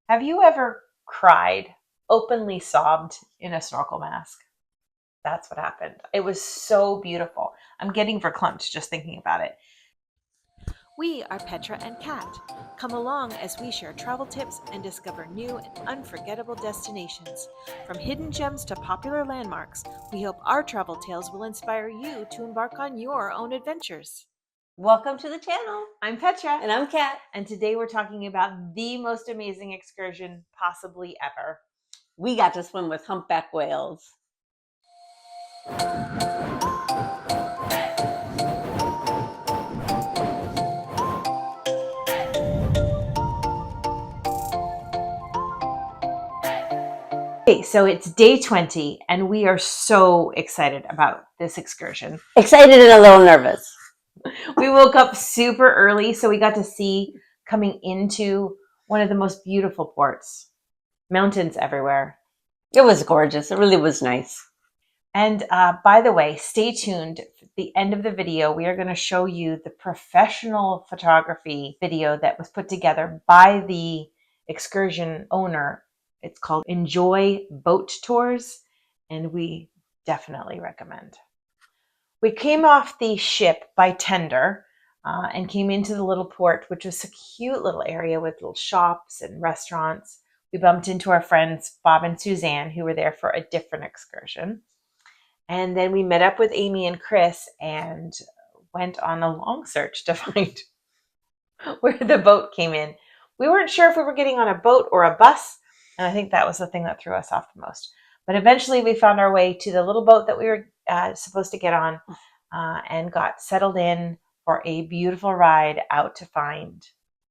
Have you ever cried, openly sobbed in a snorkel mask? That's what happened. It was so beautiful. I'm getting verklempt just thinking about it. We are Petra and Kat. Come along as we share travel tips and discover new and unforgettable destinations. From hidden gems to popular landmarks, we hope our travel tales will inspire you to embark on your own adventures. Welcome to the channel. I'm Petra. And I'm Kat. And today we're talking about the most amazing excursion possibly ever. We got to swim with humpback whales. Okay, so it's day 20, and we are so excited about this excursion. Excited and a little nervous. We woke up super early, so we got to see coming into one of the most beautiful ports. Mountains everywhere. It was gorgeous. It really was nice. And by the way, stay tuned. At the end of the video, we are going to show you the professional photography video that was put together by the excursion owner. It's called Enjoy Boat Tours, and we definitely recommend. We came off the ship by tender and came into the little port, which was a cute little area with little shops and restaurants. We bumped into our friends Bob and Suzanne, who were there for a different excursion. And then we met up with Amy and Chris and went on a long search to find where the boat came in. We weren't sure if we were getting on a boat or a bus, and I think that was the thing that threw us off the most. But eventually we found our way to the little boat that we were supposed to get on and got settled in for a beautiful ride out to find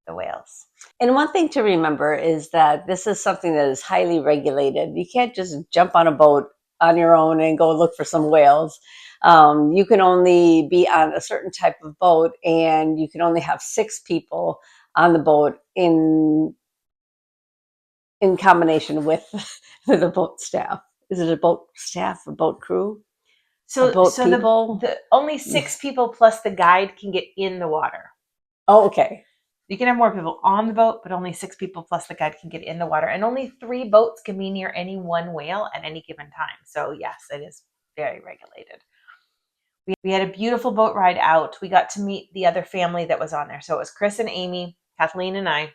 the whales. And one thing to remember is that this is something that is highly regulated. You can't just jump on a boat on your own and go look for some whales. You can only be on a certain type of boat, and you can only have 6 people on the boat in combination with the boat staff. Is it a boat staff, a boat crew? So, people? The only 6 people plus the guide can get in the water. Oh, okay. You can have more people on the boat, but only 6 people plus the guide can get in the water. And only 3 boats can be near any one whale at any given time. So yes, it is very regulated. We had a beautiful boat ride out. We got to meet the other family that was on there. So it was Chris and Amy, Kathleen and I,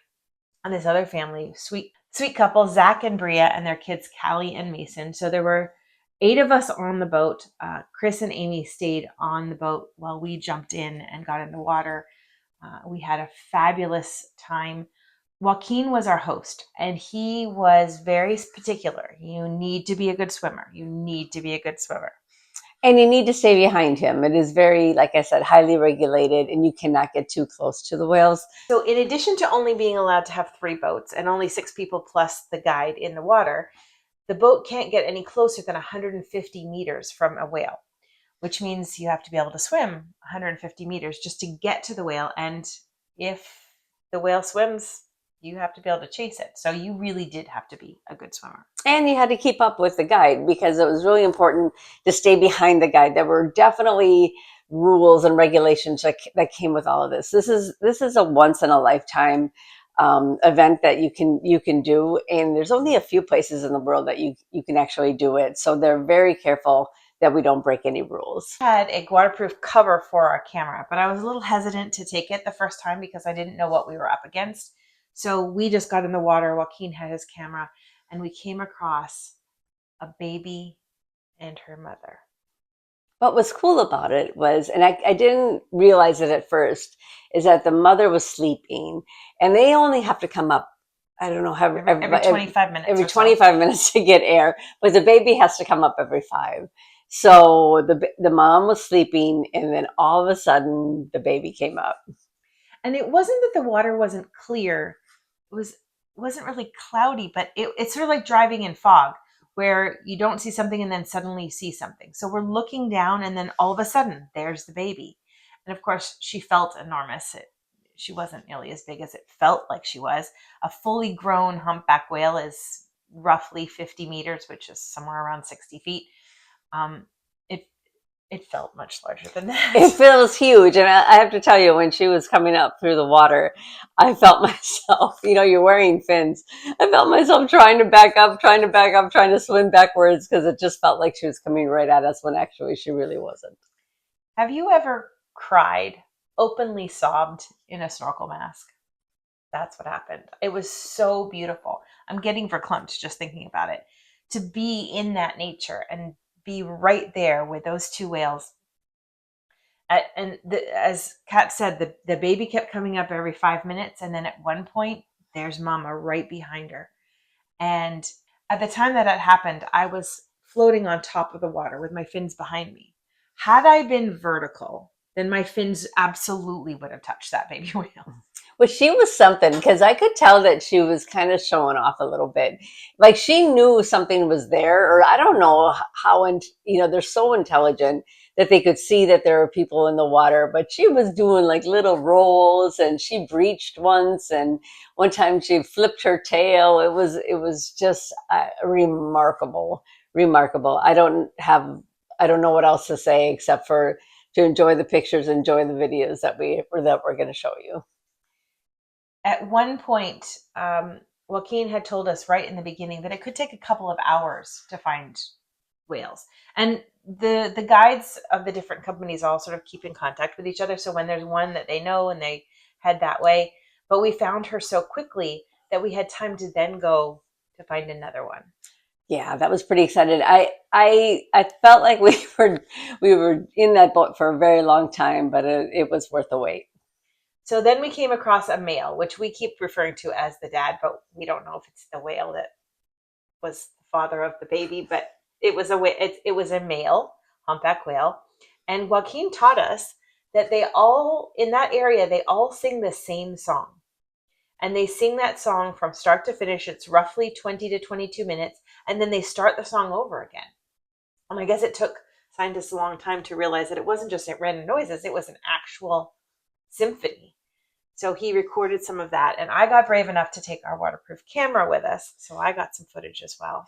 and this other family, sweet couple, Zach and Bria, and their kids, Callie and Mason. So there were 8 of us on the boat. Chris and Amy stayed on the boat while we jumped in and got in the water. We had a fabulous time. Joaquin was our host, and he was very particular. You need to be a good swimmer. You need to be a good swimmer. And you need to stay behind him. It is very, like I said, highly regulated, and you cannot get too close to the whales. So in addition to only being allowed to have 3 boats and only 6 people plus the guide in the water, the boat can't get any closer than 150 meters from a whale, which means you have to be able to swim 150 meters just to get to the whale. And if the whale swims, you have to be able to chase it. So you really did have to be a good swimmer. And you had to keep up with the guide because it was really important to stay behind the guide. There were definitely rules and regulations that came with all of this. This is a once in a lifetime event that you can do. And there's only a few places in the world that you can actually do it. So they're very careful that we don't break any rules. I had a waterproof cover for our camera, but I was a little hesitant to take it the first time because I didn't know what we were up against. So we just got in the water. Joaquin had his camera, and we came across a baby and her mother. What was cool about it was, and I didn't realize it at first, is that the mother was sleeping, and they only have to come up, I don't know, every 25 minutes. Every 25 minutes to get air, but the baby has to come up every 5. So the mom was sleeping, and then all of a sudden the baby came up. And it wasn't that the water wasn't clear. It wasn't really cloudy, but it's sort of like driving in fog where you don't see something and then suddenly you see something. So we're looking down, and then all of a sudden there's the baby. And of course she felt enormous. She wasn't nearly as big as it felt like she was. A fully grown humpback whale is roughly 50 meters, which is somewhere around 60 feet. It felt much larger than that. It feels huge. And I have to tell you, when she was coming up through the water, I felt myself, you're wearing fins. I felt myself trying to back up, trying to swim backwards because it just felt like she was coming right at us when actually she really wasn't. Have you ever cried, openly sobbed in a snorkel mask? That's what happened. It was so beautiful. I'm getting verklempt just thinking about it. To be in that nature and be right there with those two whales. As Kat said, the baby kept coming up every 5 minutes. And then at one point, there's mama right behind her. And at the time that had happened, I was floating on top of the water with my fins behind me. Had I been vertical, then my fins absolutely would have touched that baby whale. Well, she was something because I could tell that she was kind of showing off a little bit. Like she knew something was there, or I don't know how, and they're so intelligent that they could see that there were people in the water, but she was doing like little rolls and she breached once. And one time she flipped her tail. It was just remarkable. I don't know what else to say except for to enjoy the pictures, enjoy the videos that we're going to show you. At one point, Joaquin had told us right in the beginning that it could take a couple of hours to find whales. And the guides of the different companies all sort of keep in contact with each other. So when there's one that they know and they head that way, but we found her so quickly that we had time to then go to find another one. Yeah, that was pretty excited. I felt like we were in that boat for a very long time, but it was worth the wait. So then we came across a male, which we keep referring to as the dad, but we don't know if it's the whale that was the father of the baby, but it was a male humpback whale. And Joaquin taught us that they all, in that area, they all sing the same song. And they sing that song from start to finish. It's roughly 20 to 22 minutes. And then they start the song over again. And I guess it took scientists a long time to realize that it wasn't just random noises. It was an actual symphony. So he recorded some of that. And I got brave enough to take our waterproof camera with us. So I got some footage as well.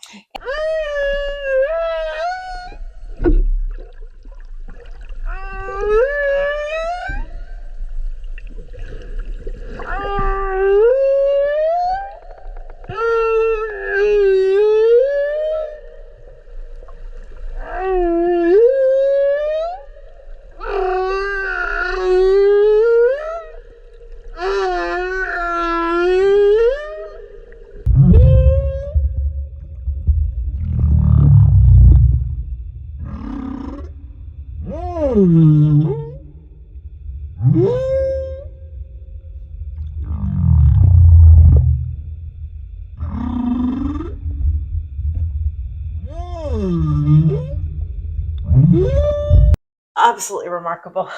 Absolutely remarkable.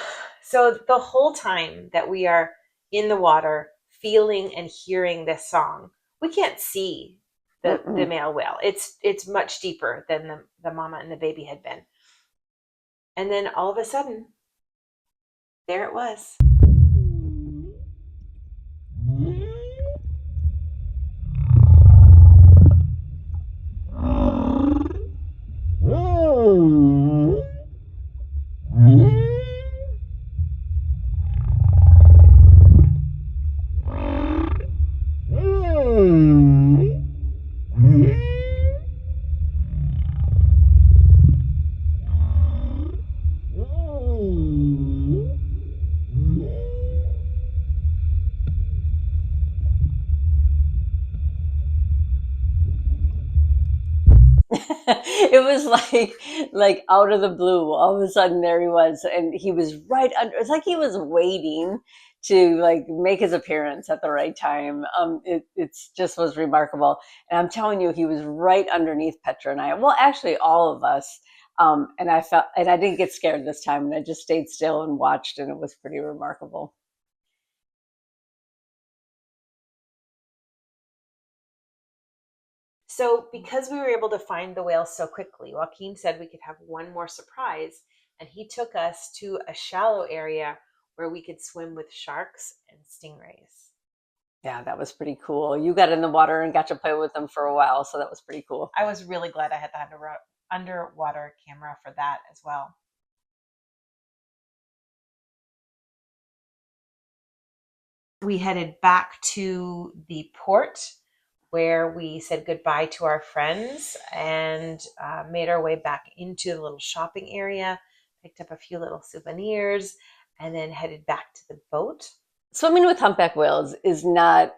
So the whole time that we are in the water, feeling and hearing this song, we can't see the male whale. It's much deeper than the mama and the baby had been. And then all of a sudden, there it was. It was like out of the blue. All of a sudden, there he was, and he was right under. It's like he was waiting to like make his appearance at the right time. It's just was remarkable, and I'm telling you, he was right underneath Petra and I. Well, actually, all of us. And I didn't get scared this time, and I just stayed still and watched, and it was pretty remarkable. So because we were able to find the whale so quickly, Joaquin said we could have one more surprise, and he took us to a shallow area where we could swim with sharks and stingrays. Yeah, that was pretty cool. You got in the water and got to play with them for a while, so that was pretty cool. I was really glad I had the underwater camera for that as well. we headed back to the port where we said goodbye to our friends and made our way back into the little shopping area, picked up a few little souvenirs, and then headed back to the boat. Swimming with humpback whales is not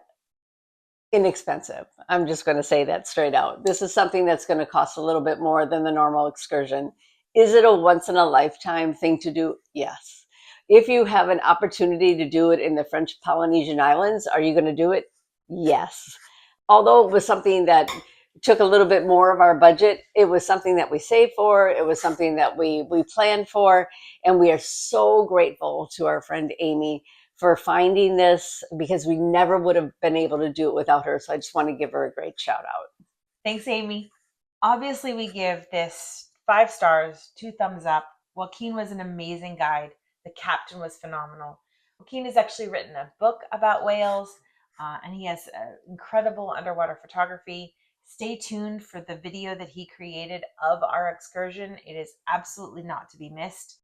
inexpensive. I'm just going to say that straight out. This is something that's going to cost a little bit more than the normal excursion. Is it a once in a lifetime thing to do? Yes. If you have an opportunity to do it in the French Polynesian Islands, are you going to do it? Yes. Although it was something that took a little bit more of our budget, it was something that we saved for. It was something that we planned for. And we are so grateful to our friend Amy for finding this, because we never would have been able to do it without her. So I just want to give her a great shout out. Thanks, Amy. Obviously, we give this 5 stars, 2 thumbs up. Joaquin was an amazing guide. The captain was phenomenal. Joaquin has actually written a book about whales, and he has incredible underwater photography. Stay tuned for the video that he created of our excursion. It is absolutely not to be missed.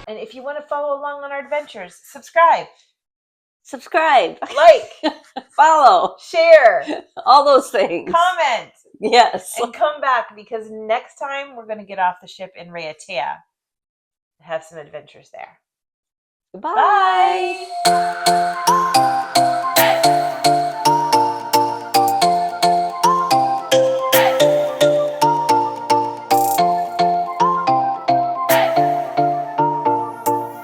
And if you want to follow along on our adventures, subscribe, like, follow, share, all those things. comment. Yes. And come back, because next time we're going to get off the ship in Raiatea and have some adventures there. Goodbye. Bye.